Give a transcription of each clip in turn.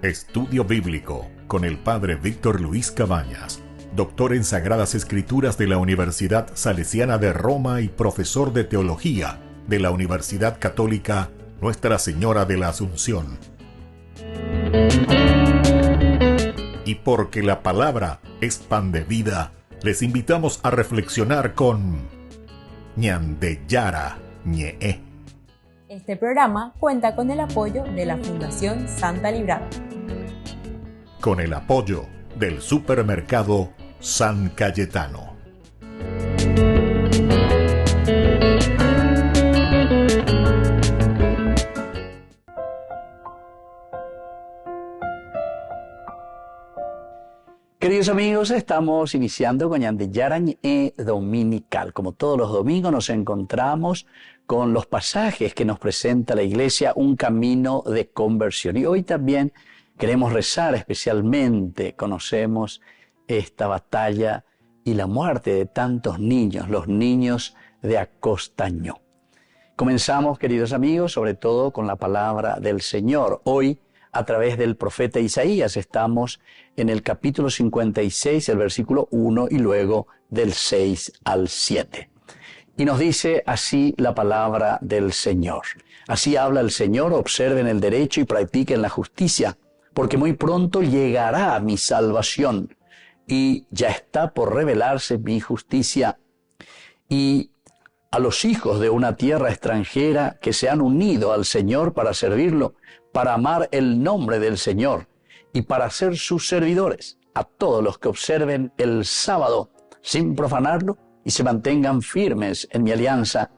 Estudio Bíblico con el Padre Víctor Luis Cabañas, doctor en Sagradas Escrituras de la Universidad Salesiana de Roma y profesor de Teología de la Universidad Católica Nuestra Señora de la Asunción. Y porque la palabra es pan de vida, les invitamos a reflexionar con Ñandeyara Ñe'e. Este programa cuenta con el apoyo de la Fundación Santa Librada. Con el apoyo del Supermercado San Cayetano. Queridos amigos, estamos iniciando con Ñandeyara Ñe'e Dominical. Como todos los domingos nos encontramos con los pasajes que nos presenta la Iglesia, un camino de conversión. Y hoy también queremos rezar especialmente, conocemos esta batalla y la muerte de tantos niños, los niños de Acostañó. Comenzamos, queridos amigos, sobre todo con la palabra del Señor. Hoy, a través del profeta Isaías, estamos en el capítulo 56, el versículo 1 y luego del 6 al 7. Y nos dice así la palabra del Señor. Así habla el Señor: observen el derecho y practiquen la justicia, porque muy pronto llegará mi salvación y ya está por revelarse mi justicia. Y a los hijos de una tierra extranjera que se han unido al Señor para servirlo, para amar el nombre del Señor y para ser sus servidores, a todos los que observen el sábado sin profanarlo y se mantengan firmes en mi alianza,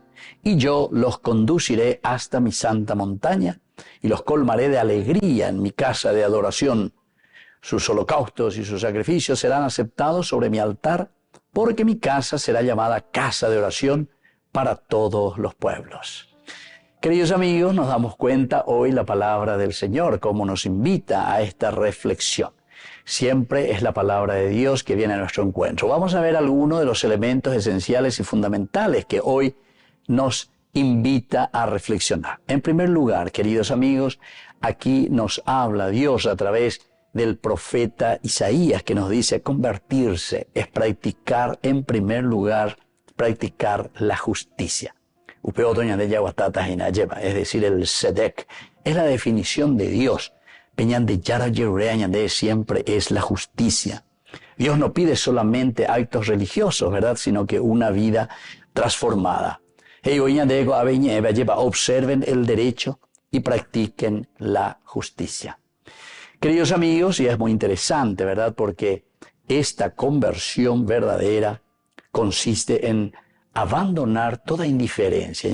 y yo los conduciré hasta mi santa montaña y los colmaré de alegría en mi casa de adoración. Sus holocaustos y sus sacrificios serán aceptados sobre mi altar, porque mi casa será llamada casa de oración para todos los pueblos. Queridos amigos, nos damos cuenta hoy la palabra del Señor, cómo nos invita a esta reflexión. Siempre es la palabra de Dios que viene a nuestro encuentro. Vamos a ver algunos de los elementos esenciales y fundamentales que hoy nos invita a reflexionar. En primer lugar, queridos amigos, aquí nos habla Dios a través del profeta Isaías, que nos dice: convertirse es practicar, en primer lugar, practicar la justicia. Es decir, el Sedek, es la definición de Dios. Siempre es la justicia. Dios no pide solamente actos religiosos, ¿verdad?, sino que una vida transformada. Observen el derecho y practiquen la justicia. Queridos amigos, y es muy interesante, ¿verdad?, porque esta conversión verdadera consiste en abandonar toda indiferencia.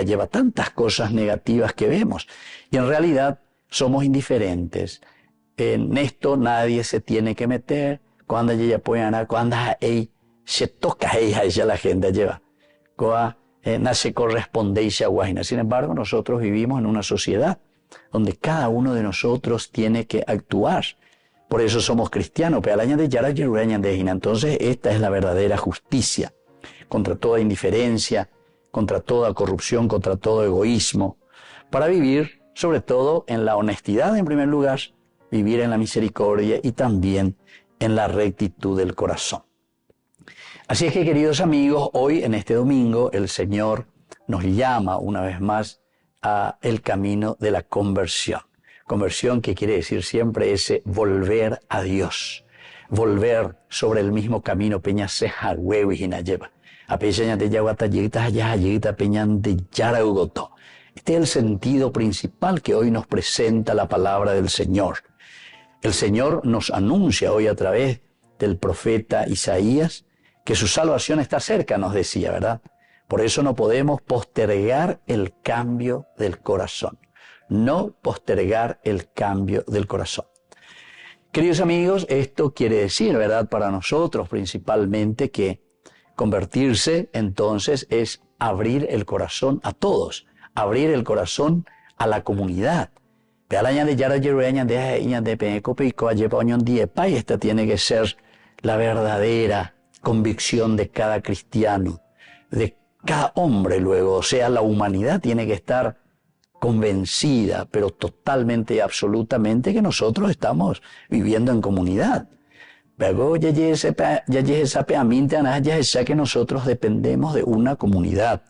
Lleva tantas cosas negativas que vemos, y en realidad somos indiferentes. En esto nadie se tiene que meter. Cuando ella puede, cuando se toca ella la gente lleva. Nace corresponde. Sin embargo, nosotros vivimos en una sociedad donde cada uno de nosotros tiene que actuar. Por eso somos cristianos. Entonces, esta es la verdadera justicia. Contra toda indiferencia, contra toda corrupción, contra todo egoísmo. Para vivir, sobre todo, en la honestidad en primer lugar, vivir en la misericordia y también en la rectitud del corazón. Así es que, queridos amigos, hoy en este domingo el Señor nos llama una vez más a el camino de la conversión. Conversión, que quiere decir siempre ese volver a Dios, volver sobre el mismo camino. Este es el sentido principal que hoy nos presenta la palabra del Señor. El Señor nos anuncia hoy a través del profeta Isaías que su salvación está cerca, nos decía, ¿verdad? Por eso no podemos postergar el cambio del corazón. No postergar el cambio del corazón. Queridos amigos, esto quiere decir, ¿verdad?, para nosotros principalmente, que convertirse entonces es abrir el corazón a todos, abrir el corazón a la comunidad. Esta tiene que ser la verdadera convicción de cada cristiano, de cada hombre luego. O sea, la humanidad tiene que estar convencida, pero totalmente y absolutamente, que nosotros estamos viviendo en comunidad. Luego ya que nosotros dependemos de una comunidad.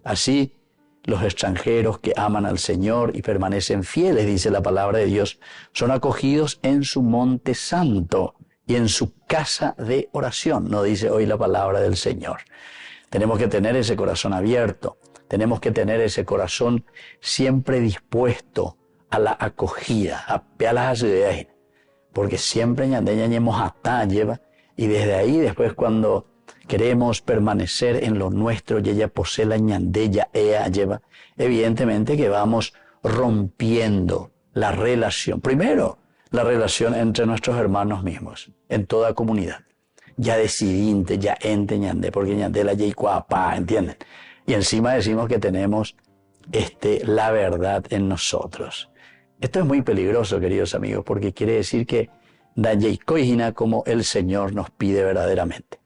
Así, los extranjeros que aman al Señor y permanecen fieles, dice la palabra de Dios, son acogidos en su monte santo y en su casa de oración, no dice hoy la palabra del Señor. Tenemos que tener ese corazón abierto, tenemos que tener ese corazón siempre dispuesto a la acogida, a las ideas, porque siempre ñandemos hasta lleva, y desde ahí después cuando queremos permanecer en lo nuestro, y ella posee la ñandella, ella lleva, evidentemente que vamos rompiendo la relación. Primero, la relación entre nuestros hermanos mismos, en toda comunidad. Ya decidinte, ya ente ñandé, porque ñandé la yey cuapá, ¿entienden? Y encima decimos que tenemos la verdad en nosotros. Esto es muy peligroso, queridos amigos, porque quiere decir que da yey coigina como el Señor nos pide verdaderamente.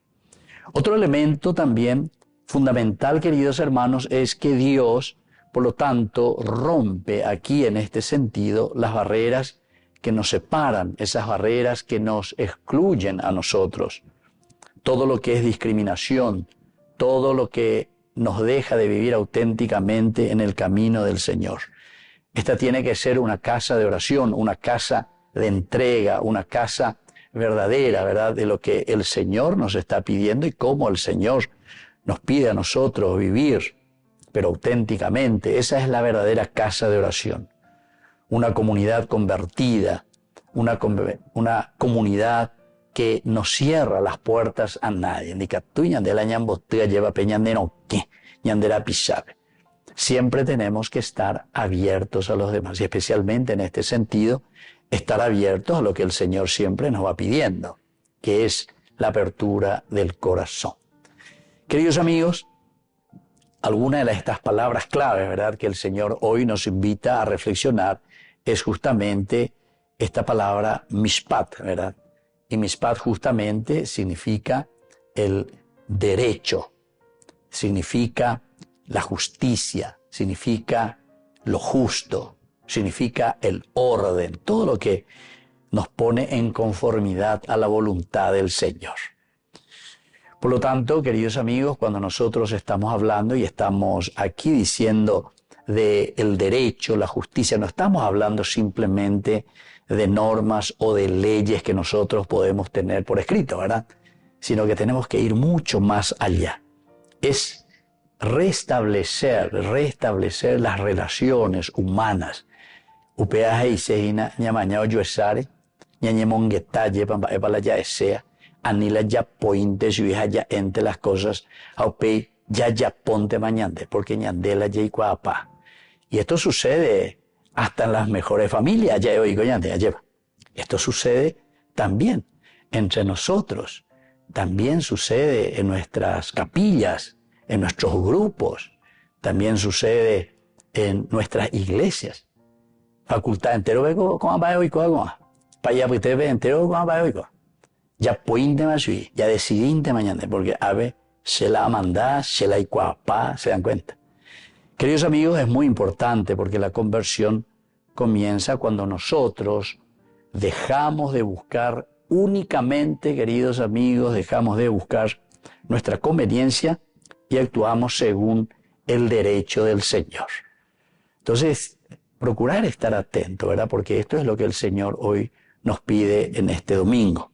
Otro elemento también fundamental, queridos hermanos, es que Dios, por lo tanto, rompe aquí en este sentido las barreras que nos separan, esas barreras que nos excluyen a nosotros. Todo lo que es discriminación, todo lo que nos deja de vivir auténticamente en el camino del Señor. Esta tiene que ser una casa de oración, una casa de entrega, una casa verdadera, ¿verdad? De lo que el Señor nos está pidiendo y cómo el Señor nos pide a nosotros vivir, pero auténticamente. Esa es la verdadera casa de oración. Una comunidad convertida, una comunidad que no cierra las puertas a nadie. Siempre tenemos que estar abiertos a los demás, y especialmente en este sentido, estar abiertos a lo que el Señor siempre nos va pidiendo, que es la apertura del corazón. Queridos amigos, alguna de estas palabras claves, ¿verdad?, que el Señor hoy nos invita a reflexionar es justamente esta palabra mishpat, ¿verdad? Y mishpat justamente significa el derecho, significa la justicia, significa lo justo, significa el orden, todo lo que nos pone en conformidad a la voluntad del Señor. Por lo tanto, queridos amigos, cuando nosotros estamos hablando y estamos aquí diciendo del derecho, la justicia, no estamos hablando simplemente de normas o de leyes que nosotros podemos tener por escrito, ¿verdad? Sino que tenemos que ir mucho más allá. Es restablecer las relaciones humanas. Upeaje y seina, ñamañao yuesare, ñañemongueta, yepan para ya esea, anila ya pointe, si ya entre las cosas, aupei ya ponte mañande, porque ñandela ya iguapa. Y esto sucede hasta en las mejores familias, ya oigo ñande, ya lleva. Esto sucede también entre nosotros, también sucede en nuestras capillas, en nuestros grupos, también sucede en nuestras iglesias. Facultad entero vego con va hoy con para allá pues entero con va hoy con ya pointe más ya decidinte mañana porque ave se la manda se la iguapa, se dan cuenta. Queridos amigos, es muy importante porque la conversión comienza cuando nosotros dejamos de buscar únicamente, queridos amigos, dejamos de buscar nuestra conveniencia y actuamos según el derecho del Señor. Entonces, procurar estar atento, ¿verdad? Porque esto es lo que el Señor hoy nos pide en este domingo.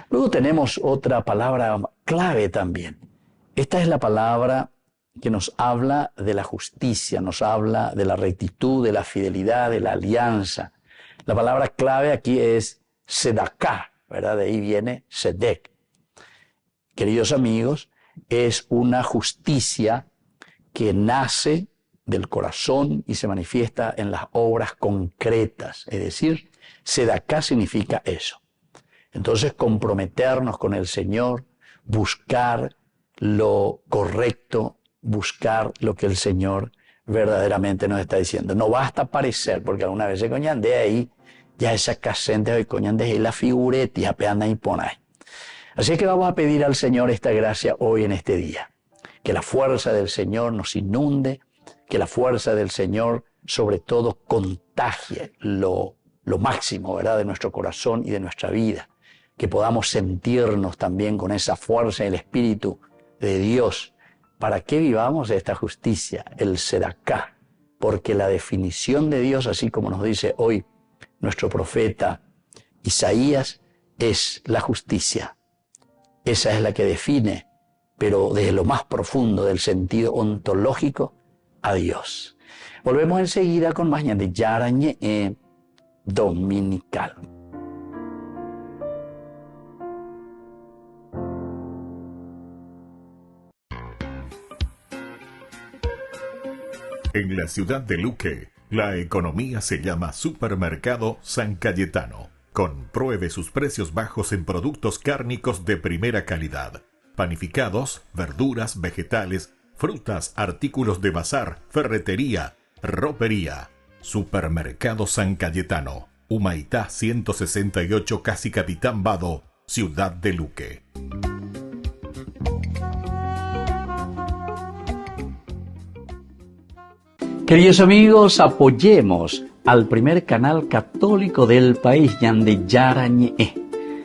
Luego tenemos otra palabra clave también. Esta es la palabra que nos habla de la justicia, nos habla de la rectitud, de la fidelidad, de la alianza. La palabra clave aquí es sedaká, ¿verdad? De ahí viene sedek. Queridos amigos, es una justicia que nace del corazón y se manifiesta en las obras concretas. Es decir, sedaká significa eso. Entonces, comprometernos con el Señor, buscar lo correcto, buscar lo que el Señor verdaderamente nos está diciendo. No basta parecer, porque alguna vez se coñan de ahí, ya esa casente hoy coñan de ahí la figureta y apenas y pone. Así que vamos a pedir al Señor esta gracia hoy en este día. Que la fuerza del Señor nos inunde, que la fuerza del Señor sobre todo contagie lo máximo, ¿verdad?, de nuestro corazón y de nuestra vida. Que podamos sentirnos también con esa fuerza del Espíritu de Dios para que vivamos esta justicia, el Sedaká. Porque la definición de Dios, así como nos dice hoy nuestro profeta Isaías, es la justicia. Esa es la que define, pero desde lo más profundo del sentido ontológico, a Dios. Volvemos enseguida con más de Yarañe Dominical. En la ciudad de Luque, la economía se llama Supermercado San Cayetano. Compruebe sus precios bajos en productos cárnicos de primera calidad. Panificados, verduras, vegetales, frutas, artículos de bazar, ferretería, ropería. Supermercado San Cayetano, Humaitá 168, Casi Capitán Vado, ciudad de Luque. Queridos amigos, apoyemos al primer canal católico del país, Ñande Yarañe.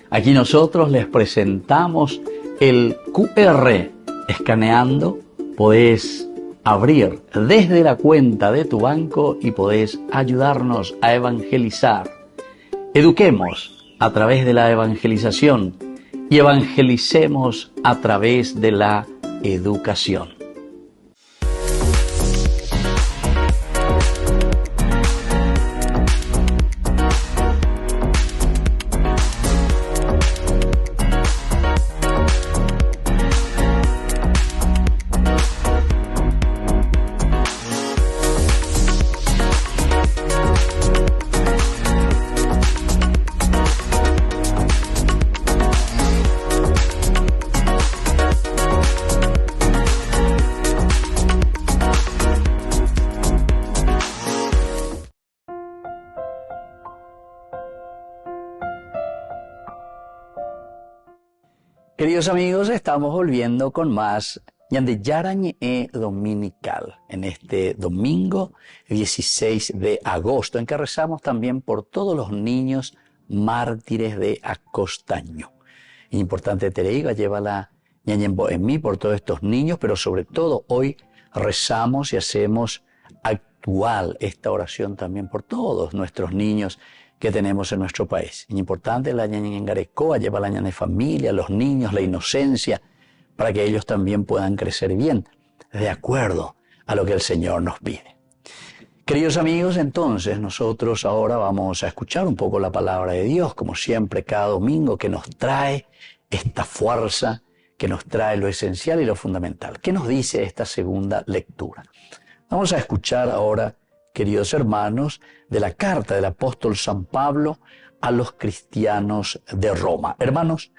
Aquí nosotros les presentamos el QR. Escaneando, podés abrir desde la cuenta de tu banco y podés ayudarnos a evangelizar. Eduquemos a través de la evangelización y evangelicemos a través de la educación. Queridos amigos, estamos volviendo con más Ñande Yarañe Dominical en este domingo 16 de agosto, en que rezamos también por todos los niños mártires de Acostaño. Importante Tereiga lleva la Ñañembo en mí por todos estos niños, pero sobre todo hoy rezamos y hacemos actual esta oración también por todos nuestros niños que tenemos en nuestro país. Importante la Ñañe Engarecoa, lleva la Ñañe familia, los niños, la inocencia, para que ellos también puedan crecer bien, de acuerdo a lo que el Señor nos pide. Queridos amigos, entonces nosotros ahora vamos a escuchar un poco la palabra de Dios, como siempre cada domingo, que nos trae esta fuerza, que nos trae lo esencial y lo fundamental. ¿Qué nos dice esta segunda lectura? Vamos a escuchar ahora, queridos hermanos, de la carta del apóstol San Pablo a los cristianos de Roma. Hermanos,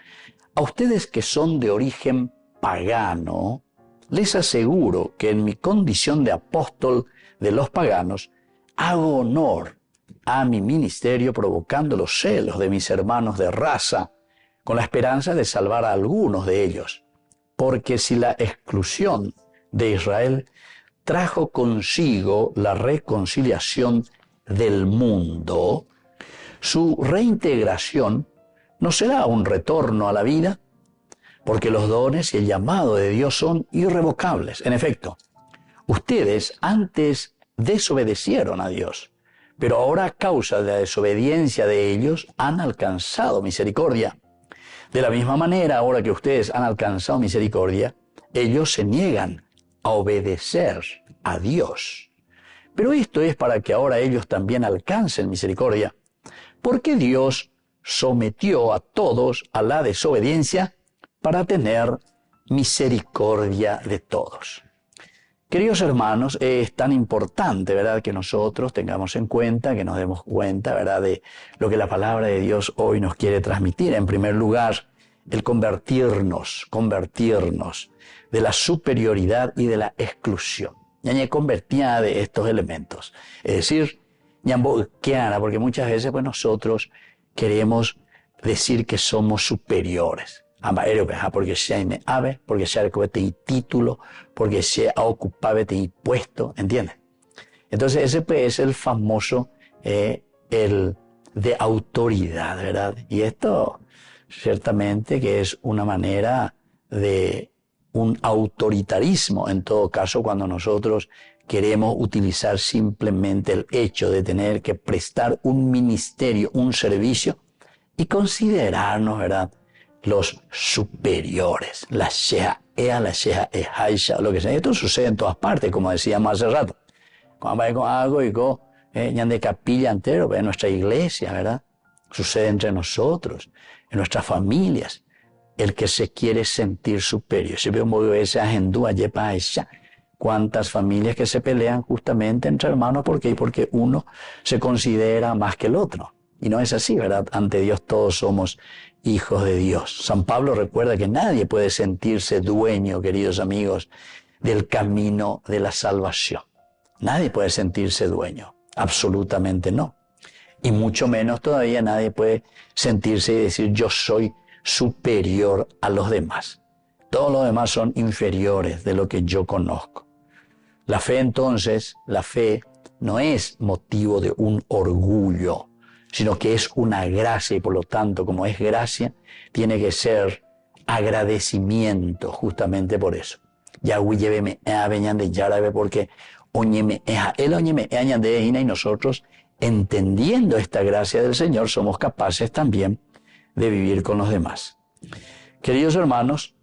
a ustedes que son de origen pagano, les aseguro que en mi condición de apóstol de los paganos, hago honor a mi ministerio provocando los celos de mis hermanos de raza, con la esperanza de salvar a algunos de ellos. Porque si la exclusión de Israel trajo consigo la reconciliación del mundo, su reintegración no será un retorno a la vida, porque los dones y el llamado de Dios son irrevocables. En efecto, ustedes antes desobedecieron a Dios, pero ahora a causa de la desobediencia de ellos han alcanzado misericordia. De la misma manera, ahora que ustedes han alcanzado misericordia, ellos se niegan a obedecer a Dios. Pero esto es para que ahora ellos también alcancen misericordia, porque Dios sometió a todos a la desobediencia para tener misericordia de todos. Queridos hermanos, es tan importante, ¿verdad?, que nosotros tengamos en cuenta, que nos demos cuenta, ¿verdad?, de lo que la palabra de Dios hoy nos quiere transmitir. En primer lugar, el convertirnos de la superioridad y de la exclusión. Ñañe convertía de estos elementos. Es decir, porque muchas veces pues nosotros queremos decir que somos superiores. porque se me ave, porque se ha título, porque se ha ocupado de puesto, ¿entiendes? Entonces ese es el famoso, el de autoridad, ¿verdad? Y esto ciertamente que es una manera de un autoritarismo, en todo caso, cuando nosotros queremos utilizar simplemente el hecho de tener que prestar un ministerio, un servicio, y considerarnos, ¿verdad?, los superiores, la sheha ea, la sheha ejaisha, lo que sea. Esto sucede en todas partes, como decíamos hace rato. Cuando hay con algo y con de capilla entero, en nuestra iglesia, ¿verdad? Sucede entre nosotros, en nuestras familias. El que se quiere sentir superior. Si veo esa agendúa, yepa esa. Cuántas familias que se pelean justamente entre hermanos, ¿por qué? Porque uno se considera más que el otro. Y no es así, ¿verdad? Ante Dios todos somos hijos de Dios. San Pablo recuerda que nadie puede sentirse dueño, queridos amigos, del camino de la salvación. Nadie puede sentirse dueño, absolutamente no. Y mucho menos todavía nadie puede sentirse y decir yo soy superior a los demás. Todos los demás son inferiores de lo que yo conozco. La fe entonces, la fe no es motivo de un orgullo, sino que es una gracia y por lo tanto, como es gracia, tiene que ser agradecimiento justamente por eso. Yahweh lléveme a veñan de Yarabe porque oñeme eja, él oñeme eñan de Ejina y nosotros, entendiendo esta gracia del Señor, somos capaces también de vivir con los demás. Queridos hermanos,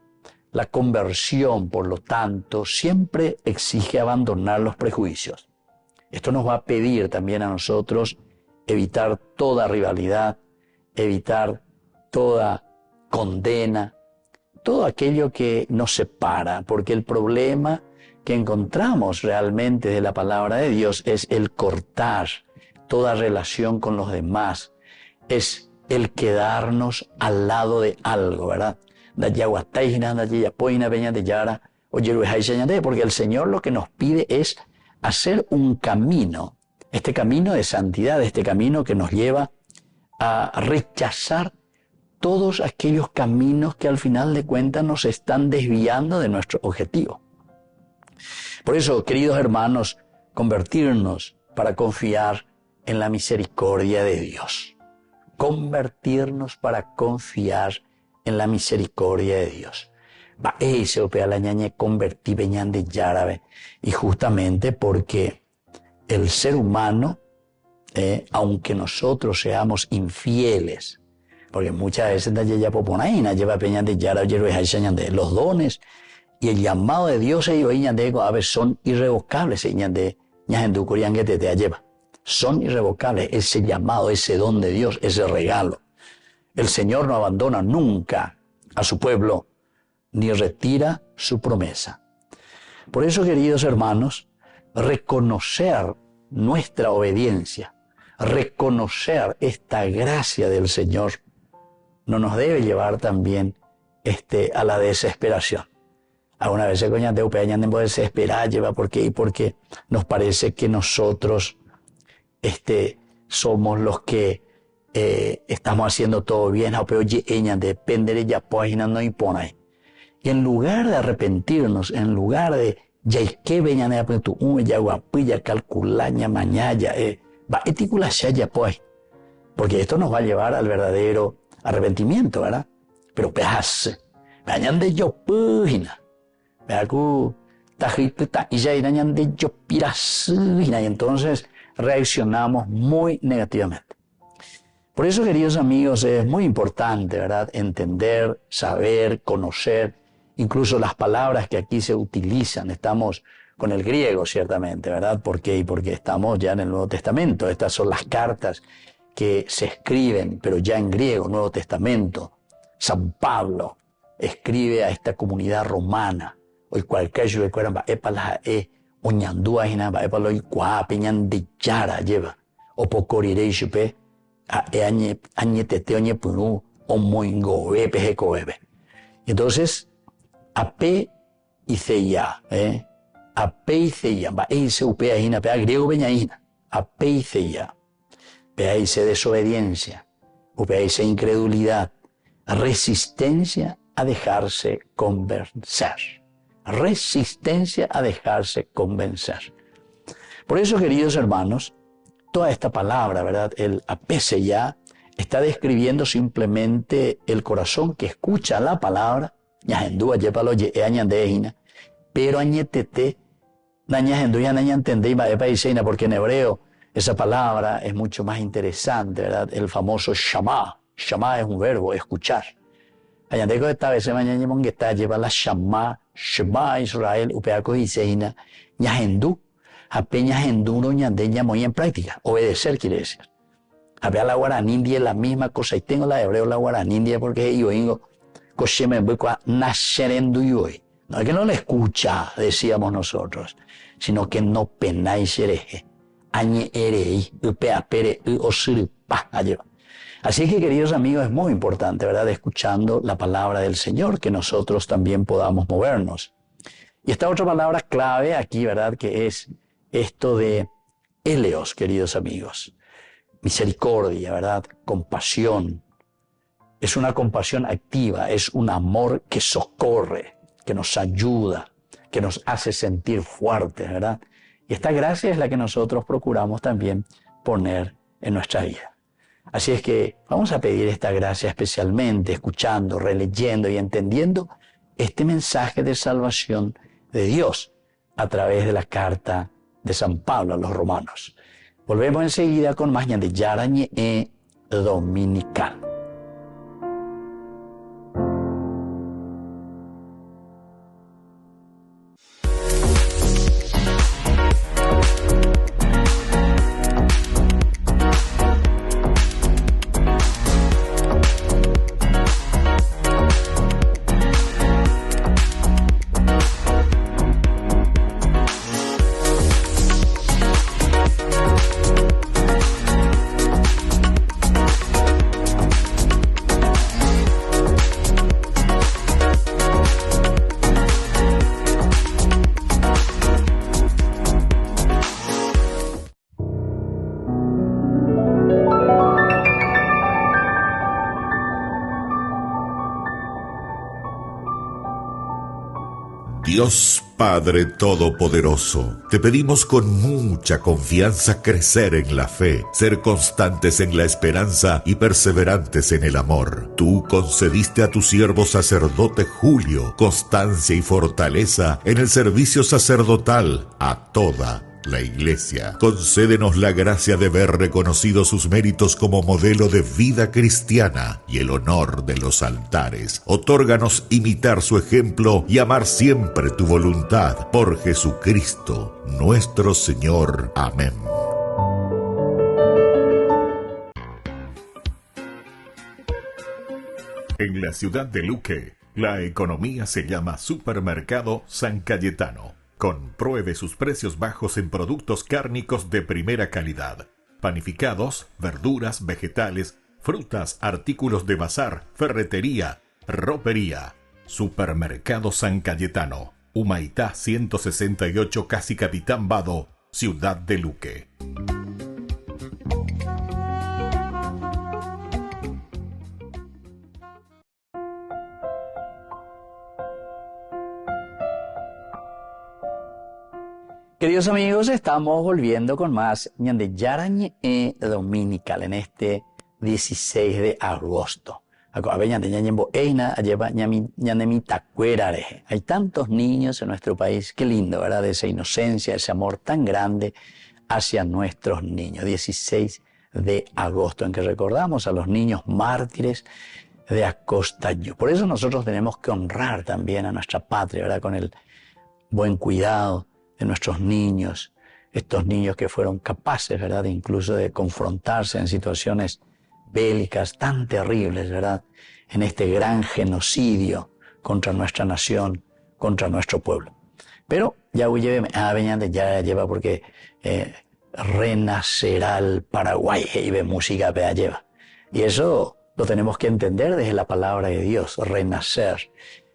la conversión, por lo tanto, siempre exige abandonar los prejuicios. Esto nos va a pedir también a nosotros evitar toda rivalidad, evitar toda condena, todo aquello que nos separa, porque el problema que encontramos realmente de la palabra de Dios es el cortar toda relación con los demás, es el quedarnos al lado de algo, ¿verdad? Porque el Señor lo que nos pide es hacer un camino, este camino de santidad, este camino que nos lleva a rechazar todos aquellos caminos que al final de cuentas nos están desviando de nuestro objetivo. Por eso, queridos hermanos, convertirnos para confiar en la misericordia de Dios. Convertirnos para confiar en la misericordia de Dios. Y justamente porque el ser humano, aunque nosotros seamos infieles, porque muchas veces los dones y el llamado de Dios son irrevocables. Son irrevocables, ese llamado, ese don de Dios, ese regalo. El Señor no abandona nunca a su pueblo, ni retira su promesa. Por eso, queridos hermanos, reconocer nuestra obediencia, reconocer esta gracia del Señor, no nos debe llevar también a la desesperación. Algunas veces desesperar lleva porque nos parece que nosotros somos los que estamos haciendo todo bien, y en lugar de arrepentirnos, en lugar de porque esto nos va a llevar al verdadero arrepentimiento, ¿verdad? Pero y entonces reaccionamos muy negativamente. Por eso, queridos amigos, es muy importante, ¿verdad?, entender, saber, conocer, incluso las palabras que aquí se utilizan. Estamos con el griego, ciertamente, ¿verdad? ¿Por qué? Porque estamos ya en el Nuevo Testamento. Estas son las cartas que se escriben, pero ya en griego, Nuevo Testamento. San Pablo escribe a esta comunidad romana. Hoy cualquier yo recuerda, oñandúa hina ba epalo y cuapeñan de yara lleva o pocorirei chupe a añetete oñe punu o moingobe pejecoebe. Entonces, ape y ceya, ape y ceya, ba eise upea hina, pea griego peña hina, ape y ceya, pea desobediencia, upea incredulidad, resistencia a dejarse convencer. Resistencia a dejarse convencer. Por eso, queridos hermanos, toda esta palabra, ¿verdad? El apese ya está describiendo simplemente el corazón que escucha la palabra, pero añetete, porque en hebreo esa palabra es mucho más interesante, ¿verdad? El famoso shama. Shama es un verbo, escuchar. Añandeco esta vez se mañana que está lleva la shama, shema Israel, upeaco y seina, ñahendú, apeña henduro ñandeña muy en práctica. Obedecer quiere decir. Había la guaranindia la misma cosa, y tengo la hebreo la guaranindia porque yo vengo, cocheme bucua nacerenduyoy. No es que no le escucha, decíamos nosotros, sino que no penáis hereje. Añe erei, upea pere, osiripa, allá. Así que, queridos amigos, es muy importante, ¿verdad?, escuchando la palabra del Señor, que nosotros también podamos movernos. Y esta otra palabra clave aquí, ¿verdad?, que es esto de eleos, queridos amigos. Misericordia, ¿verdad?, compasión. Es una compasión activa, es un amor que socorre, que nos ayuda, que nos hace sentir fuertes, ¿verdad? Y esta gracia es la que nosotros procuramos también poner en nuestra vida. Así es que vamos a pedir esta gracia especialmente, escuchando, releyendo y entendiendo este mensaje de salvación de Dios a través de la carta de San Pablo a los romanos. Volvemos enseguida con más de Yarañe Dominical. Dios Padre Todopoderoso, te pedimos con mucha confianza crecer en la fe, ser constantes en la esperanza y perseverantes en el amor. Tú concediste a tu siervo sacerdote Julio constancia y fortaleza en el servicio sacerdotal a toda la Iglesia. Concédenos la gracia de ver reconocidos sus méritos como modelo de vida cristiana y el honor de los altares. Otórganos imitar su ejemplo y amar siempre tu voluntad. Por Jesucristo, nuestro Señor. Amén. En la ciudad de Luque, la economía se llama Supermercado San Cayetano. Compruebe sus precios bajos en productos cárnicos de primera calidad. Panificados, verduras, vegetales, frutas, artículos de bazar, ferretería, ropería. Supermercado San Cayetano, Humaitá 168, Casi Capitán Vado, ciudad de Luque. Queridos amigos, estamos volviendo con más de Yarañe Dominical en este 16 de agosto. Hay tantos niños en nuestro país, qué lindo, ¿verdad? Esa inocencia, ese amor tan grande hacia nuestros niños. 16 de agosto, en que recordamos a los niños mártires de Acostaño. Por eso nosotros tenemos que honrar también a nuestra patria, ¿verdad? Con el buen cuidado de nuestros niños, estos niños que fueron capaces, ¿verdad?, incluso de confrontarse en situaciones bélicas tan terribles, ¿verdad?, en este gran genocidio contra nuestra nación, contra nuestro pueblo. Pero ya lleva porque renacerá el Paraguay y ve música lleva. Y eso lo tenemos que entender desde la palabra de Dios, renacer.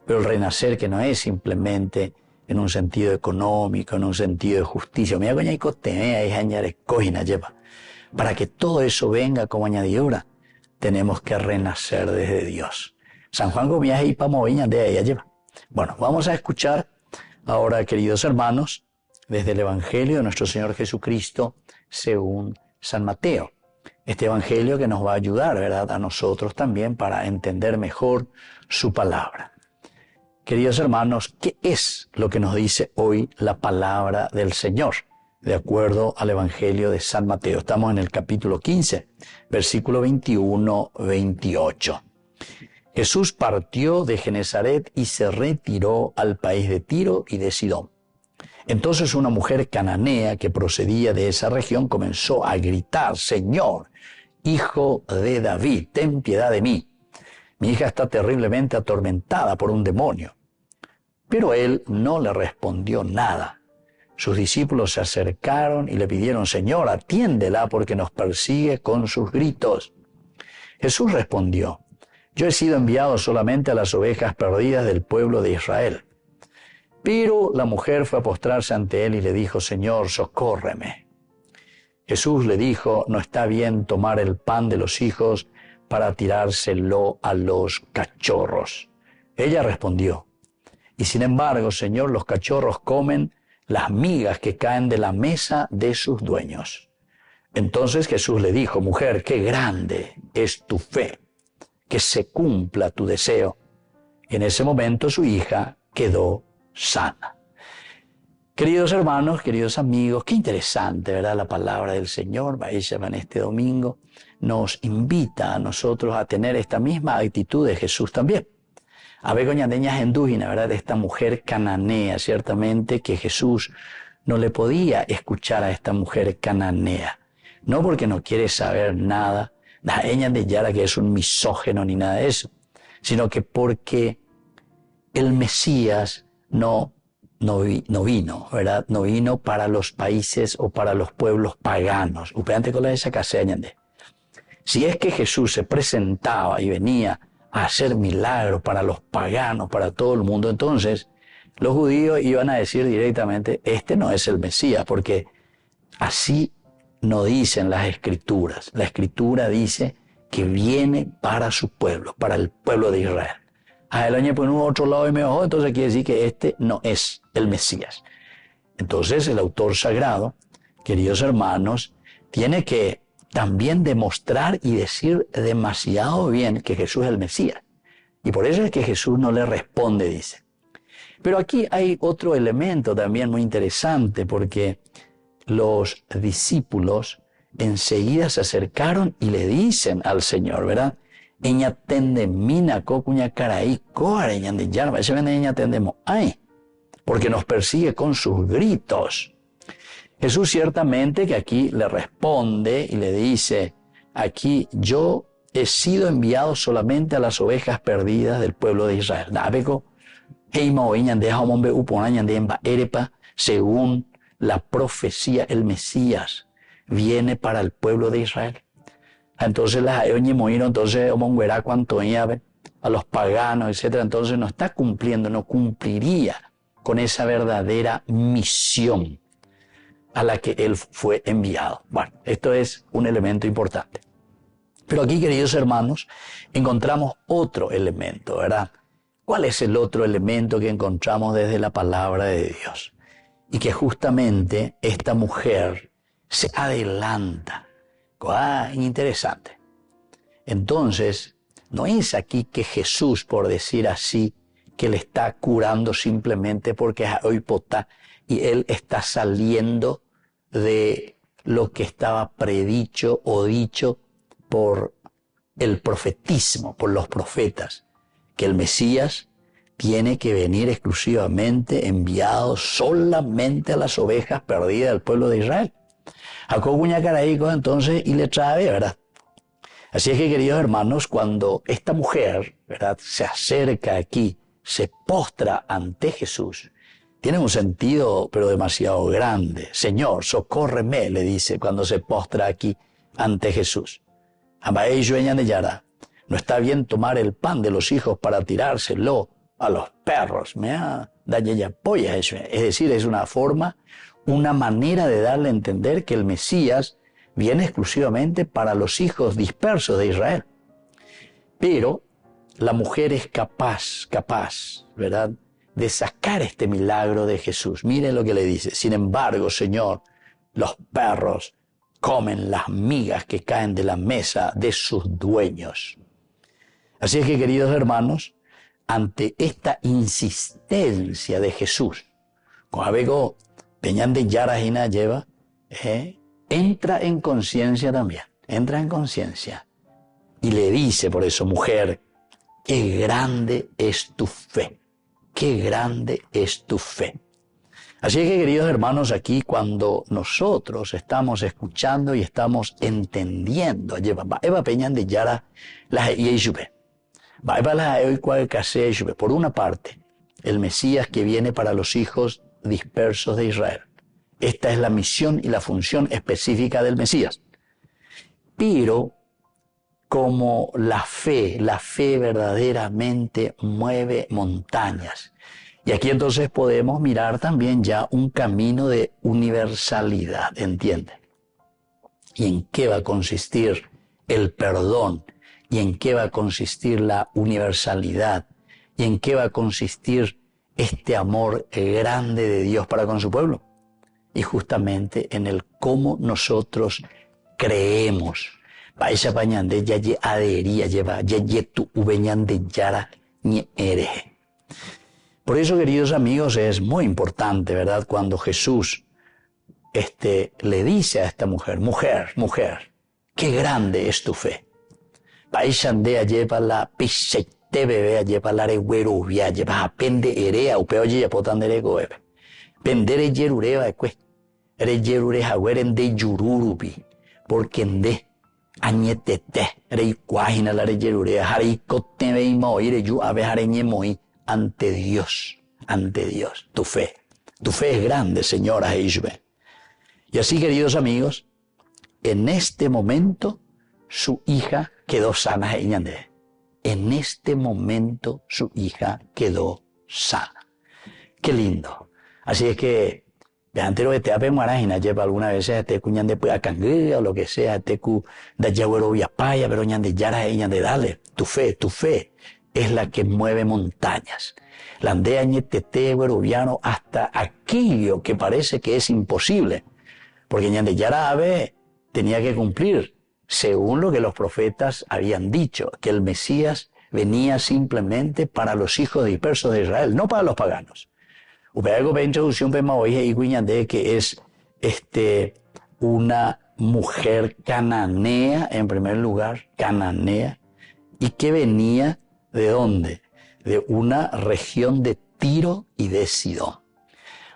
Pero el renacer que no es simplemente en un sentido económico, en un sentido de justicia. Para que todo eso venga como añadidura, tenemos que renacer desde Dios. San Juan comía y pamoviña de ella lleva. Bueno, vamos a escuchar ahora, queridos hermanos, desde el Evangelio de nuestro Señor Jesucristo según San Mateo. Este Evangelio que nos va a ayudar, ¿verdad?, a nosotros también para entender mejor su palabra. Queridos hermanos, ¿qué es lo que nos dice hoy la palabra del Señor? De acuerdo al Evangelio de San Mateo. Estamos en el capítulo 15, versículo 21-28. Jesús partió de Genezaret y se retiró al país de Tiro y de Sidón. Entonces una mujer cananea que procedía de esa región comenzó a gritar: Señor, Hijo de David, ten piedad de mí. Mi hija está terriblemente atormentada por un demonio. Pero él no le respondió nada. Sus discípulos se acercaron y le pidieron: Señor, atiéndela porque nos persigue con sus gritos. Jesús respondió: Yo he sido enviado solamente a las ovejas perdidas del pueblo de Israel. Pero la mujer fue a postrarse ante él y le dijo: Señor, socórreme. Jesús le dijo: No está bien tomar el pan de los hijos para tirárselo a los cachorros. Ella respondió: Y sin embargo, Señor, los cachorros comen las migas que caen de la mesa de sus dueños. Entonces Jesús le dijo: Mujer, qué grande es tu fe, que se cumpla tu deseo. Y en ese momento su hija quedó sana. Queridos hermanos, queridos amigos, qué interesante, ¿verdad? La palabra del Señor, en este domingo, nos invita a nosotros a tener esta misma actitud de Jesús también. A ver, coñandeñas endúgina, ¿verdad? Esta mujer cananea, ciertamente que Jesús no le podía escuchar a esta mujer cananea. No porque no quiere saber nada, ella de Yara que es un misógeno ni nada de eso, sino que porque el Mesías no vino, ¿verdad? No vino para los países o para los pueblos paganos. Upeante con la esa casa añade. Si es que Jesús se presentaba y venía a hacer milagros para los paganos, para todo el mundo, entonces los judíos iban a decir directamente: este no es el Mesías, porque así no dicen las Escrituras. La Escritura dice que viene para su pueblo, para el pueblo de Israel. A el año por otro lado y mejor, entonces quiere decir que este no es el Mesías. Entonces el autor sagrado, queridos hermanos, tiene que también demostrar y decir demasiado bien que Jesús es el Mesías. Y por eso es que Jesús no le responde, dice. Pero aquí hay otro elemento también muy interesante, porque los discípulos enseguida se acercaron y le dicen al Señor, ¿verdad? Eña tende mina cocuña caraí coareñan de yarba, ese vende eña tendemos ay, porque nos persigue con sus gritos. Jesús ciertamente que aquí le responde y le dice: aquí yo he sido enviado solamente a las ovejas perdidas del pueblo de Israel. Según la profecía, el Mesías viene para el pueblo de Israel. Entonces las entonces a los paganos, etcétera. Entonces no está cumpliendo, no cumpliría con esa verdadera misión a la que él fue enviado. Bueno, esto es un elemento importante. Pero aquí, queridos hermanos, encontramos otro elemento, ¿verdad? ¿Cuál es el otro elemento que encontramos desde la palabra de Dios? Y que justamente esta mujer se adelanta. Interesante. Entonces, no es aquí que Jesús, por decir así, que le está curando simplemente porque es oipotá y él está saliendo de lo que estaba predicho o dicho por el profetismo, por los profetas, que el Mesías tiene que venir exclusivamente enviado solamente a las ovejas perdidas del pueblo de Israel. Acoguña Caraico entonces y le trae, ¿verdad? Así es que, queridos hermanos, cuando esta mujer, ¿verdad?, se acerca aquí, se postra ante Jesús, tiene un sentido pero demasiado grande. Señor, socórreme, le dice cuando se postra aquí ante Jesús. No está bien tomar el pan de los hijos para tirárselo a los perros. Es decir, es una forma, una manera de darle a entender que el Mesías viene exclusivamente para los hijos dispersos de Israel. Pero la mujer es capaz, ¿verdad?, de sacar este milagro de Jesús. Miren lo que le dice. Sin embargo, Señor, los perros comen las migas que caen de la mesa de sus dueños. Así es que, queridos hermanos, ante esta insistencia de Jesús, cuando peñan de Yarajina lleva, entra en conciencia también, entra en conciencia. Y le dice por eso, mujer, qué grande es tu fe, qué grande es tu fe. Así es que, queridos hermanos, aquí cuando nosotros estamos escuchando y estamos entendiendo, Eva peñan de Yara las por una parte, el Mesías que viene para los hijos dispersos de Israel. Esta es la misión y la función específica del Mesías. Pero como la fe verdaderamente mueve montañas. Y aquí entonces podemos mirar también ya un camino de universalidad, ¿entienden? ¿Y en qué va a consistir el perdón? ¿Y en qué va a consistir la universalidad? ¿Y en qué va a consistir este amor grande de Dios para con su pueblo? Y justamente en el cómo nosotros creemos. Paisa pañande ya ye adhería lleva ya ye tu ubeñande yara ni ereje. Por eso, queridos amigos, es muy importante, ¿verdad?, cuando Jesús le dice a esta mujer, mujer, qué grande es tu fe. Paisandea lleva la pisete bebé lleva la reguerubia lleva apende erea upeo ya potandere goebe. Pendere yerureva eque. Ere yerure haweren de yururubi. Porque ende añetete rei cuajina la reyerurea harei cotebe y moire yu ave hareñe moi ante Dios, tu fe es grande, señora Eishbe. Y así, queridos amigos, en este momento su hija quedó sana. En este momento su hija quedó sana. Qué lindo. Así es que antes lo que te apen guarajina lleva algunas veces te cuñan de acangre o lo que sea te cu da yaguero viapaya pero ñan de yara de dale tu fe es la que mueve montañas. La andea ñetete gueroviano hasta aquello que parece que es imposible, porque ñan de yara ave tenía que cumplir según lo que los profetas habían dicho, que el Mesías venía simplemente para los hijos dispersos de Israel, no para los paganos. Upego pe introducción pe maoije y guiñande que es una mujer cananea, en primer lugar, cananea, y que venía ¿de dónde? De una región de Tiro y de Sidón.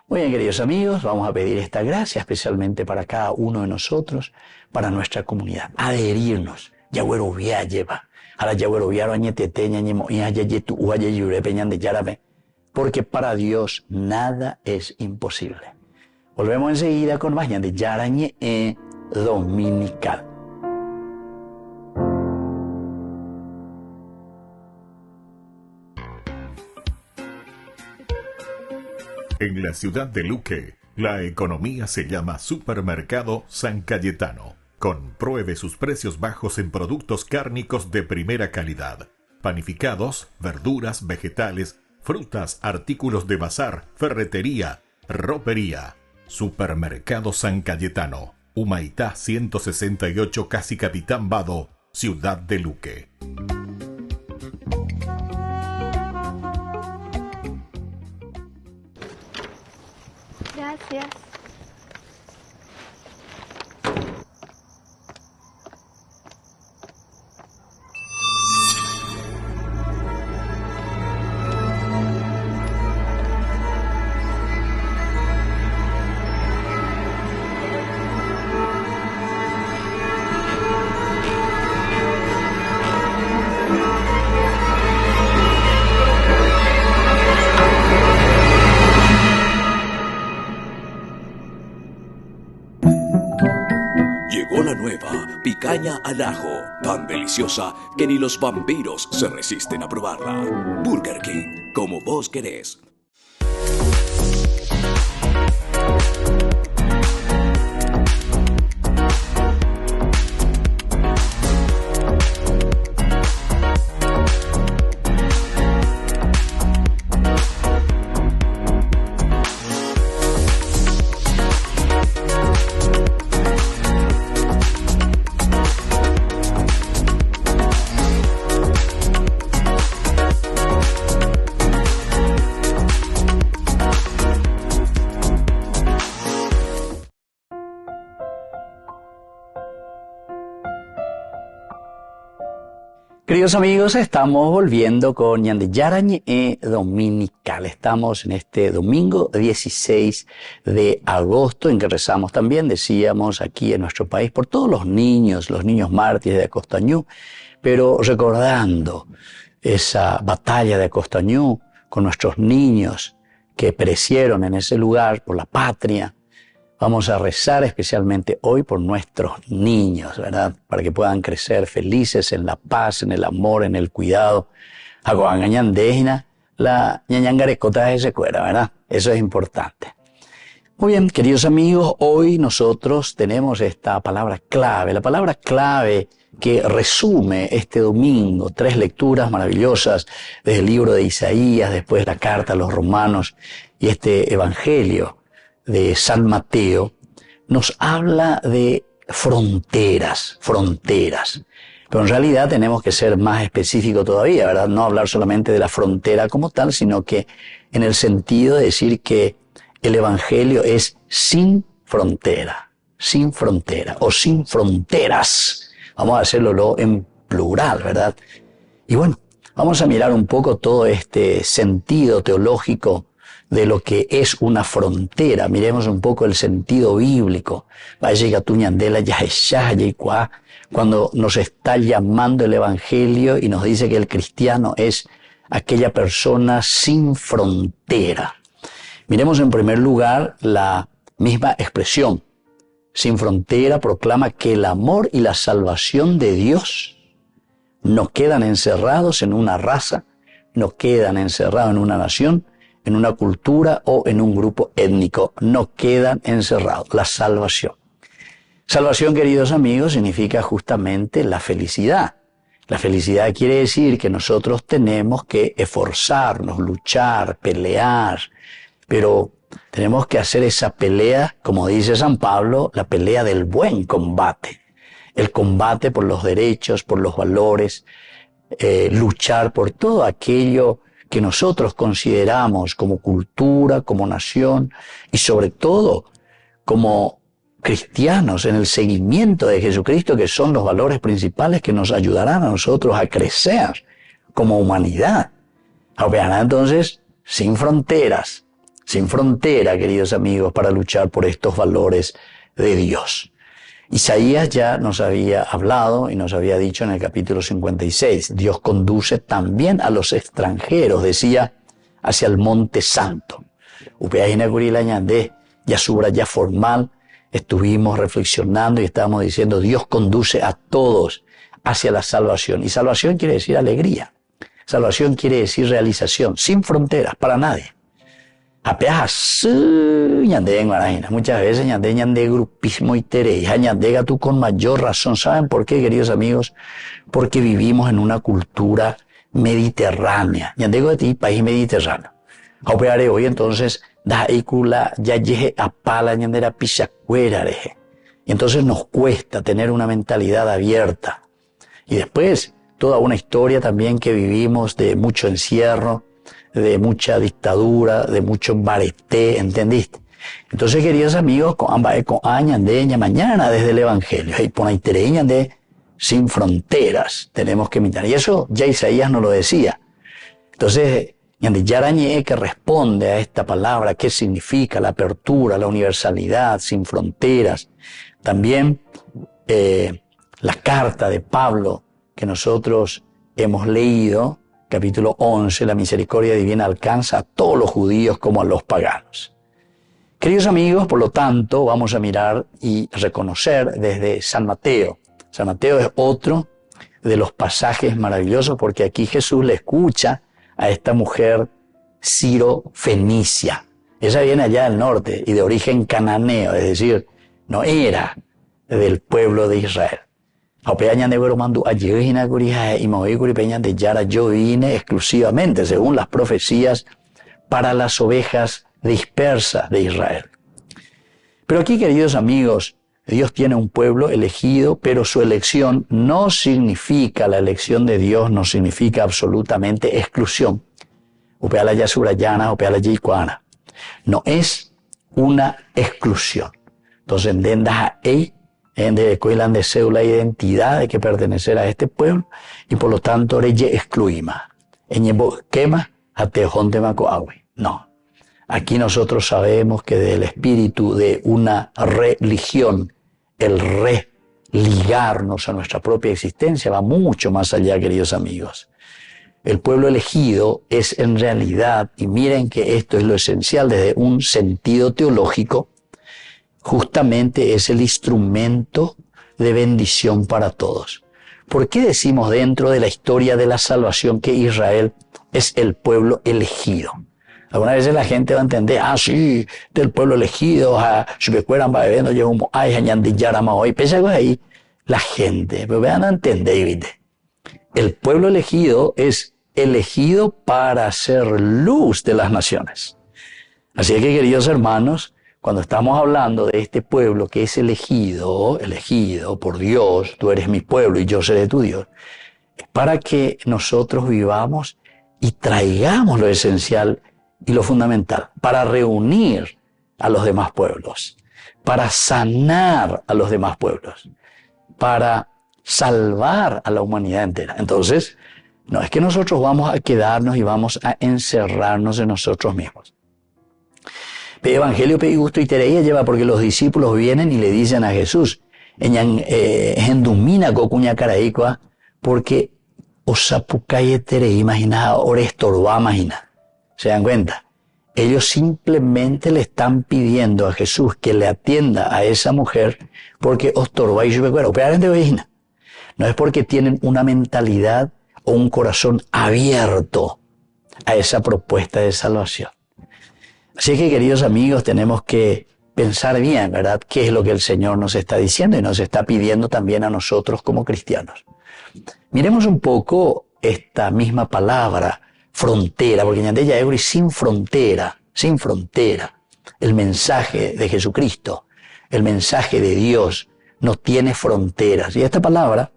Muy bien, queridos amigos, vamos a pedir esta gracia especialmente para cada uno de nosotros, para nuestra comunidad. Adherirnos. Yagüerovia lleva. A la Yagüerovia añetete ñañemo y ayayetu uayeyure peñan de yarabe. Porque para Dios nada es imposible. Volvemos enseguida con más de Yarañe Dominical. En la ciudad de Luque, la economía se llama Supermercado San Cayetano. Compruebe sus precios bajos en productos cárnicos de primera calidad. Panificados, verduras, vegetales, frutas, artículos de bazar, ferretería, ropería. Supermercado San Cayetano, Humaitá 168, Casi Capitán Vado, Ciudad de Luque. Gracias. Picaña al ajo, tan deliciosa que ni los vampiros se resisten a probarla. Burger King, como vos querés. Queridos amigos, estamos volviendo con Ñande Yarañ Dominical. Estamos en este domingo 16 de agosto, en que rezamos también, decíamos, aquí en nuestro país, por todos los niños mártires de Acostañú, pero recordando esa batalla de Acostañú con nuestros niños que perecieron en ese lugar por la patria. Vamos a rezar especialmente hoy por nuestros niños, ¿verdad? Para que puedan crecer felices en la paz, en el amor, en el cuidado. La ñañangarecota de secuera, ¿verdad? Eso es importante. Muy bien, queridos amigos, hoy nosotros tenemos esta palabra clave. La palabra clave que resume este domingo 3 lecturas maravillosas desde el libro de Isaías, después la carta a los romanos y este evangelio de San Mateo, nos habla de fronteras. Pero en realidad tenemos que ser más específicos todavía, ¿verdad? No hablar solamente de la frontera como tal, sino que en el sentido de decir que el evangelio es sin frontera o sin fronteras. Vamos a hacerlo luego en plural, ¿verdad? Y bueno, vamos a mirar un poco todo este sentido teológico de lo que es una frontera. Miremos un poco el sentido bíblico. Cuando nos está llamando el evangelio y nos dice que el cristiano es aquella persona sin frontera. Miremos en primer lugar la misma expresión. Sin frontera proclama que el amor y la salvación de Dios no quedan encerrados en una raza, no quedan encerrados en una nación, en una cultura o en un grupo étnico. No quedan encerrados. La salvación. Salvación, queridos amigos, significa justamente la felicidad. La felicidad quiere decir que nosotros tenemos que esforzarnos, luchar, pelear, pero tenemos que hacer esa pelea, como dice San Pablo, la pelea del buen combate. El combate por los derechos, por los valores, luchar por todo aquello que nosotros consideramos como cultura, como nación y sobre todo como cristianos en el seguimiento de Jesucristo, que son los valores principales que nos ayudarán a nosotros a crecer como humanidad. Entonces, sin frontera, queridos amigos, para luchar por estos valores de Dios. Isaías ya nos había hablado y nos había dicho en el capítulo 56, Dios conduce también a los extranjeros, decía, hacia el monte santo. Ya subraya formal, estuvimos reflexionando y estábamos diciendo, Dios conduce a todos hacia la salvación. Y salvación quiere decir alegría. Salvación quiere decir realización, sin fronteras, para nadie. Muchas veces ñande grupismo y tereja, ñandega tú con mayor razón. ¿Saben por qué, queridos amigos? Porque vivimos en una cultura mediterránea. Ñandego de ti, país mediterráneo. Operaré hoy entonces, da ikula ya llegue a pala ñandera pichacuerareje. Y entonces nos cuesta tener una mentalidad abierta. Y después, toda una historia también que vivimos de mucho encierro, de mucha dictadura, de mucho bareté, ¿entendiste? Entonces, queridos amigos, mañana desde el Evangelio, y por ahí de sin fronteras, tenemos que imitar. Y eso ya Isaías nos lo decía. Entonces, Ñande Yarañ que responde a esta palabra, qué significa la apertura, la universalidad, sin fronteras. También la carta de Pablo que nosotros hemos leído, capítulo 11, la misericordia divina alcanza a todos los judíos como a los paganos. Queridos amigos, por lo tanto, vamos a mirar y reconocer desde San Mateo. San Mateo es otro de los pasajes maravillosos porque aquí Jesús le escucha a esta mujer Ciro-Fenicia. Ella viene allá del norte y de origen cananeo, es decir, no era del pueblo de Israel. Yo vine exclusivamente, según las profecías, para las ovejas dispersas de Israel. Pero aquí, queridos amigos, Dios tiene un pueblo elegido, pero su elección no significa, la elección de Dios no significa absolutamente exclusión. No es una exclusión. Entonces, de cuilan deseo la identidad de que pertenecer a este pueblo y por lo tanto reye excluima. Quema a tejontema coagüe. No. Aquí nosotros sabemos que del espíritu de una religión, el religarnos a nuestra propia existencia va mucho más allá, queridos amigos. El pueblo elegido es en realidad, y miren que esto es lo esencial desde un sentido teológico, justamente es el instrumento de bendición para todos. ¿Por qué decimos dentro de la historia de la salvación que Israel es el pueblo elegido? Algunas veces la gente va a entender, sí, del pueblo elegido, ahí la gente, pero vean a entender, el pueblo elegido es elegido para ser luz de las naciones. Así que, queridos hermanos, cuando estamos hablando de este pueblo que es elegido por Dios, tú eres mi pueblo y yo seré tu Dios, es para que nosotros vivamos y traigamos lo esencial y lo fundamental, para reunir a los demás pueblos, para sanar a los demás pueblos, para salvar a la humanidad entera. Entonces, no es que nosotros vamos a quedarnos y vamos a encerrarnos en nosotros mismos. Pe evangelio pe gusto y tereía lleva porque los discípulos vienen y le dicen a Jesús, endumina cocuña caraicua, porque osapucaye tereí, imagina, ora estorba, imagina. ¿Se dan cuenta? Ellos simplemente le están pidiendo a Jesús que le atienda a esa mujer porque ostorba y yubecuero. No es porque tienen una mentalidad o un corazón abierto a esa propuesta de salvación. Así que, queridos amigos, tenemos que pensar bien, ¿verdad?, qué es lo que el Señor nos está diciendo y nos está pidiendo también a nosotros como cristianos. Miremos un poco esta misma palabra, frontera, porque en ella es sin frontera, el mensaje de Jesucristo, el mensaje de Dios no tiene fronteras. Y esta palabra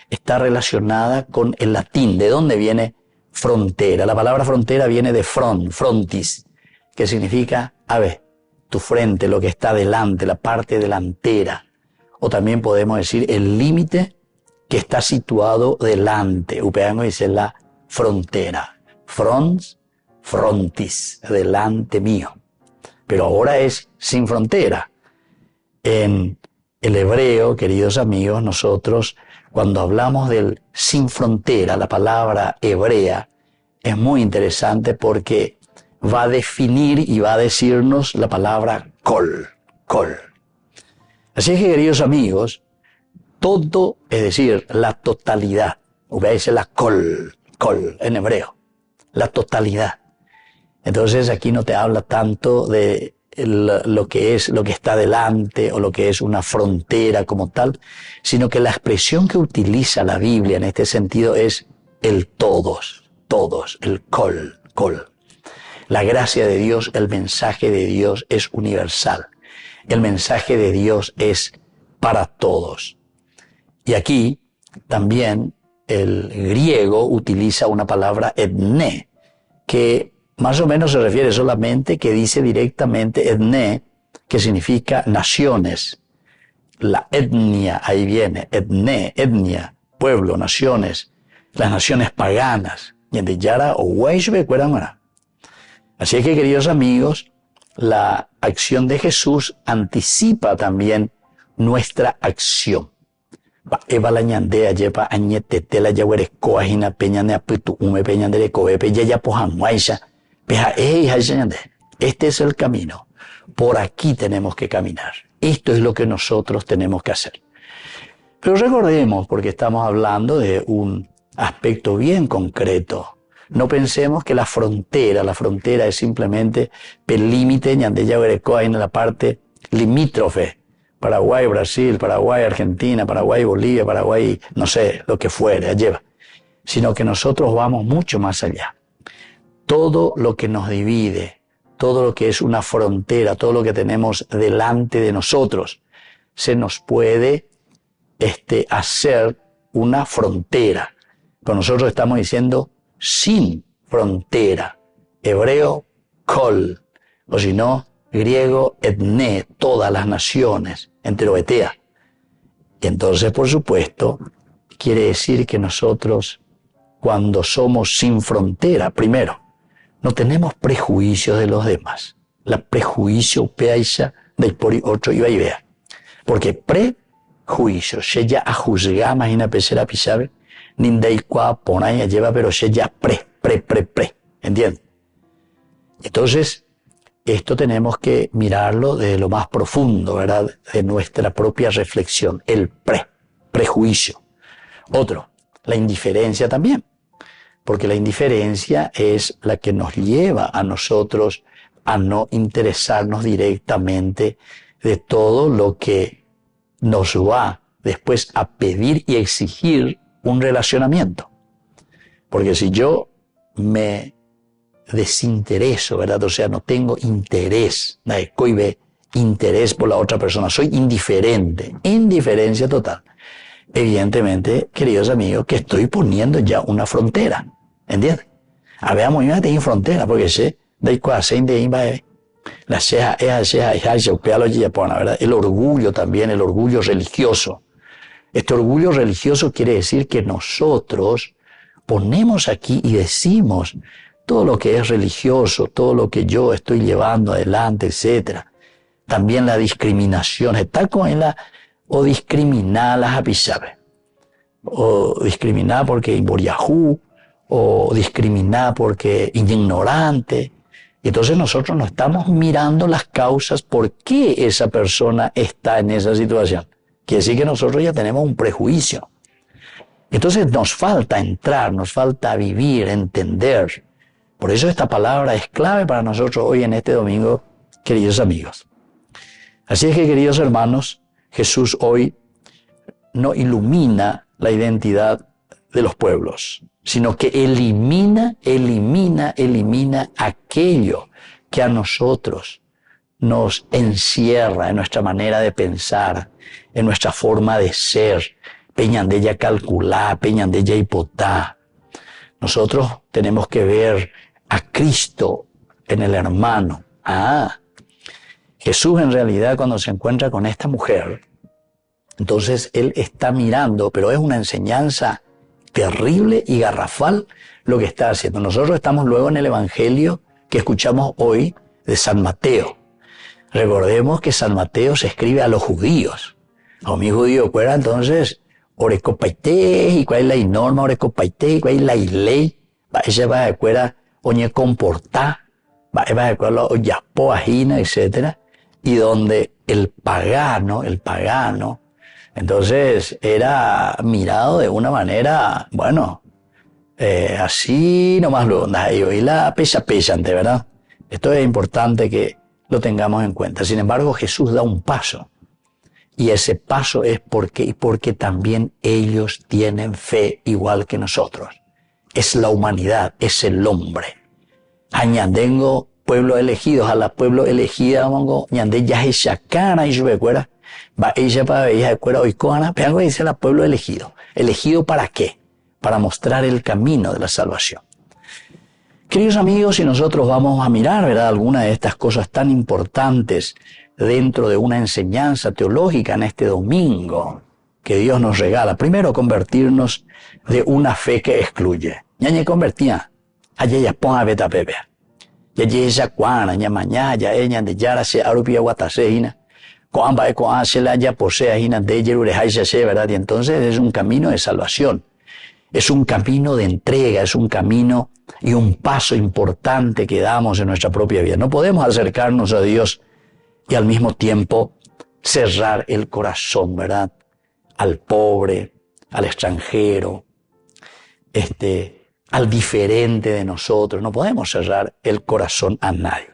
está relacionada con el latín. ¿De dónde viene frontera? La palabra frontera viene de frontis, que significa, tu frente, lo que está delante, la parte delantera. O también podemos decir el límite que está situado delante. Upeango dice la frontera. Frontis, delante mío. Pero ahora es sin frontera. En el hebreo, queridos amigos, nosotros cuando hablamos del sin frontera, la palabra hebrea es muy interesante porque va a definir y va a decirnos la palabra kol. Así que, queridos amigos, todo, es decir, la totalidad, dice la kol en hebreo, la totalidad. Entonces aquí no te habla tanto de lo que está delante o lo que es una frontera como tal, sino que la expresión que utiliza la Biblia en este sentido es el todos, el kol. La gracia de Dios, el mensaje de Dios es universal. El mensaje de Dios es para todos. Y aquí también el griego utiliza una palabra etné, que más o menos se refiere solamente, que dice directamente etné, que significa naciones. La etnia, ahí viene, etné, etnia, pueblo, naciones, las naciones paganas. Así que, queridos amigos, la acción de Jesús anticipa también nuestra acción. Eva la ñandea lleva añetete la yagueres coajina peña ne apitu ume peña de coepe ya pojan guaisha peja este es el camino. Por aquí tenemos que caminar. Esto es lo que nosotros tenemos que hacer. Pero recordemos, porque estamos hablando de un aspecto bien concreto. No pensemos que la frontera es simplemente el límite ñande yagueres coajina, la parte limítrofe. Paraguay, Brasil, Paraguay, Argentina, Paraguay, Bolivia, Paraguay, no sé, lo que fuere, lleva. Sino que nosotros vamos mucho más allá. Todo lo que nos divide, todo lo que es una frontera, todo lo que tenemos delante de nosotros, se nos puede hacer una frontera. Pero nosotros estamos diciendo sin frontera. Hebreo, kol. O si no, griego, etné, todas las naciones, enteroetea. Entonces, por supuesto, quiere decir que nosotros, cuando somos sin frontera, primero, no tenemos prejuicios de los demás. La prejuicio peaisa del por otro iba y vea. Porque prejuicio, se ya a juzgar, imagina pesera pisabe, nindei qua ponaya lleva, pero se ya pre. ¿Entiendes? Entonces, esto tenemos que mirarlo de lo más profundo, ¿verdad? De nuestra propia reflexión, el prejuicio. Otro, la indiferencia también, porque la indiferencia es la que nos lleva a nosotros a no interesarnos directamente de todo lo que nos va después a pedir y exigir un relacionamiento. Porque si yo me desintereso, ¿verdad? O sea, no tengo interés, interés por la otra persona, soy indiferente, indiferencia total. Evidentemente, queridos amigos, que estoy poniendo ya una frontera, ¿entiendes? A ver, muy bien, tengo frontera, porque sé, la ceja, ¿verdad? El orgullo también, el orgullo religioso. Este orgullo religioso quiere decir que nosotros ponemos aquí y decimos todo lo que es religioso, todo lo que yo estoy llevando adelante, etc. También la discriminación, está con la o discriminar las apisabe, o discriminar porque imboriajú, o discriminar porque ignorante. Entonces nosotros no estamos mirando las causas por qué esa persona está en esa situación. Quiere decir que nosotros ya tenemos un prejuicio. Entonces nos falta entrar, nos falta vivir, entender. Por eso esta palabra es clave para nosotros hoy en este domingo, queridos amigos. Así es que, queridos hermanos, Jesús hoy no ilumina la identidad de los pueblos, sino que elimina aquello que a nosotros nos encierra en nuestra manera de pensar, en nuestra forma de ser, peñandella calcular, peñandella hipotá. Nosotros tenemos que ver a Cristo en el hermano. Jesús en realidad cuando se encuentra con esta mujer, entonces él está mirando, pero es una enseñanza terrible y garrafal lo que está haciendo. Nosotros estamos luego en el Evangelio que escuchamos hoy de San Mateo. Recordemos que San Mateo se escribe a los judíos. A mi judío, ¿cuál? Entonces, orecopaité, y cuál es la norma orecopaité, y cuál es la ley, ella va a cuera oñe comportar, va a cuera oyaspo ajina, etcétera, y donde el pagano, entonces era mirado de una manera, bueno, así nomás luego, y la pesa ante, ¿verdad? Esto es importante que lo tengamos en cuenta. Sin embargo, Jesús da un paso. Y ese paso es porque también ellos tienen fe igual que nosotros. Es la humanidad, es el hombre. Añandengo pueblo elegido, a la pueblo elegida, mongo, ñande ya es chacana y jubecuera, va ella para ella de cuera hoy coana, pero dice la pueblo elegido. ¿Elegido para qué? Para mostrar el camino de la salvación. Queridos amigos, si nosotros vamos a mirar, ¿verdad?, alguna de estas cosas tan importantes dentro de una enseñanza teológica en este domingo que Dios nos regala. Primero, convertirnos de una fe que excluye. Ñañe convertía. Allá ya ponga beta pepe. Ya ya cuana, ña mañana, ya ella de yara se arupia guatasehina. Coamba ecoa se la ya posea hina de yerurejaisa se, ¿verdad? Y entonces es un camino de salvación. Es un camino de entrega, es un camino y un paso importante que damos en nuestra propia vida. No podemos acercarnos a Dios y al mismo tiempo cerrar el corazón, ¿verdad? Al pobre, al extranjero, al diferente de nosotros. No podemos cerrar el corazón a nadie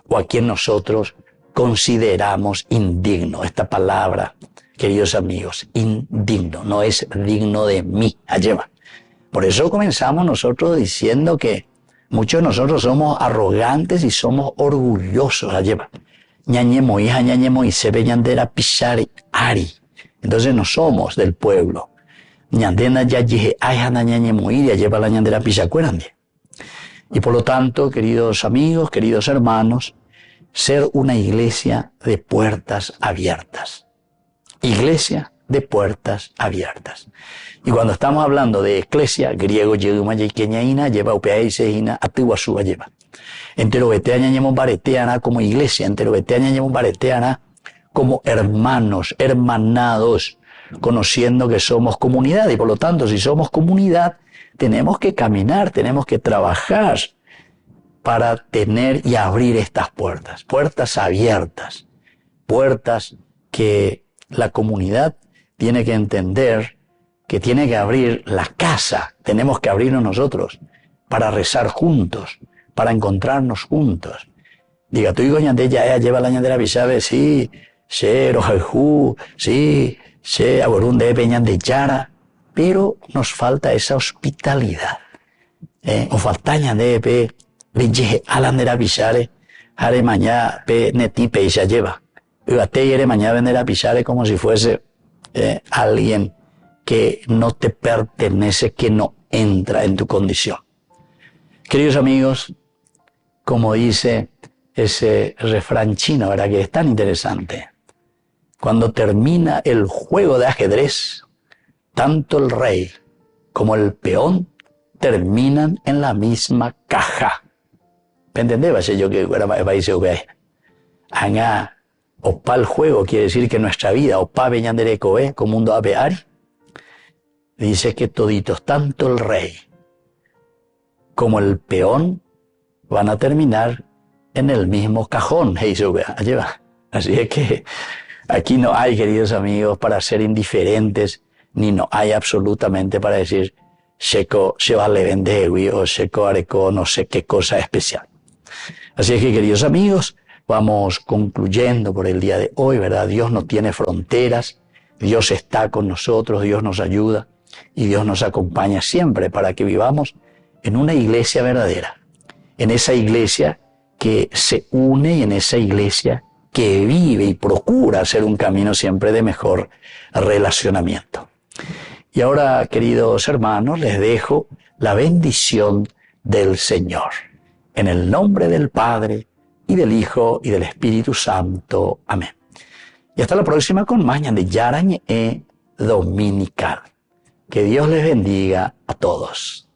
o a quien nosotros consideramos indigno. Esta palabra, queridos amigos, indigno, no es digno de mí. Allá. Por eso comenzamos nosotros diciendo que muchos de nosotros somos arrogantes y somos orgullosos. Allá. Ñañemo hija, ñañemo y se ve ñandera pisari ari. Entonces no somos del pueblo. Ñandena ya dije, ay, ana ñañemo y lleva la ñandera pisacuerande. Y por lo tanto, queridos amigos, queridos hermanos, ser una iglesia de puertas abiertas. Iglesia de puertas abiertas. Y cuando estamos hablando de iglesia, griego, lleva upeaisehina, atiwasuba lleva. Entero beteaña ñemo bareteana como iglesia, entero beteaña ñemo bareteana como hermanos, hermanados, conociendo que somos comunidad. Y por lo tanto, si somos comunidad, tenemos que caminar, tenemos que trabajar para tener y abrir estas puertas. Puertas abiertas. Puertas que la comunidad tiene que entender que tiene que abrir la casa. Tenemos que abrirnos nosotros para rezar juntos, para encontrarnos juntos. Diga, tú y goñante ya lleva la ñandera bisabe, sí, se rojejú, sí, se aborunde peñan de yara, pero nos falta esa hospitalidad. O falta ñande pe leche alandera bisare, hare mañana pe neti pe ya lleva. Ugate yere mañana vendera bisare como si fuese alguien que no te pertenece, que no entra en tu condición. Queridos amigos, como dice ese refrán chino, ¿verdad? Que es tan interesante. Cuando termina el juego de ajedrez, tanto el rey como el peón terminan en la misma caja. ¿Me entendés? Va a ser yo que era país europeo. Anga, opa el juego quiere decir que nuestra vida, opa beñandereco, como mundo apeari, dice que toditos, tanto el rey como el peón, van a terminar en el mismo cajón. Así es que aquí no hay, queridos amigos, para ser indiferentes, ni no hay absolutamente para decir Checo se va a le vender o Checo areco no sé qué cosa especial. Así es que, queridos amigos, vamos concluyendo por el día de hoy, ¿verdad? Dios no tiene fronteras, Dios está con nosotros, Dios nos ayuda y Dios nos acompaña siempre para que vivamos en una iglesia verdadera, en esa iglesia que se une y en esa iglesia que vive y procura hacer un camino siempre de mejor relacionamiento. Y ahora, queridos hermanos, les dejo la bendición del Señor. En el nombre del Padre, y del Hijo, y del Espíritu Santo. Amén. Y hasta la próxima con más de Yarañ Dominical. Que Dios les bendiga a todos.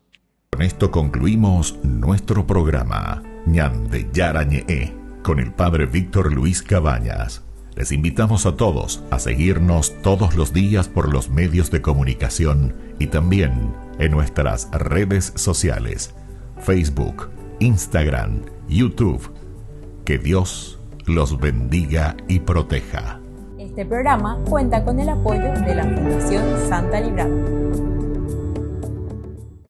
Con esto concluimos nuestro programa Ñande Yarañe con el Padre Víctor Luis Cabañas. Les invitamos a todos a seguirnos todos los días por los medios de comunicación y también en nuestras redes sociales, Facebook, Instagram, YouTube. Que Dios los bendiga y proteja. Este programa cuenta con el apoyo de la Fundación Santa Librada.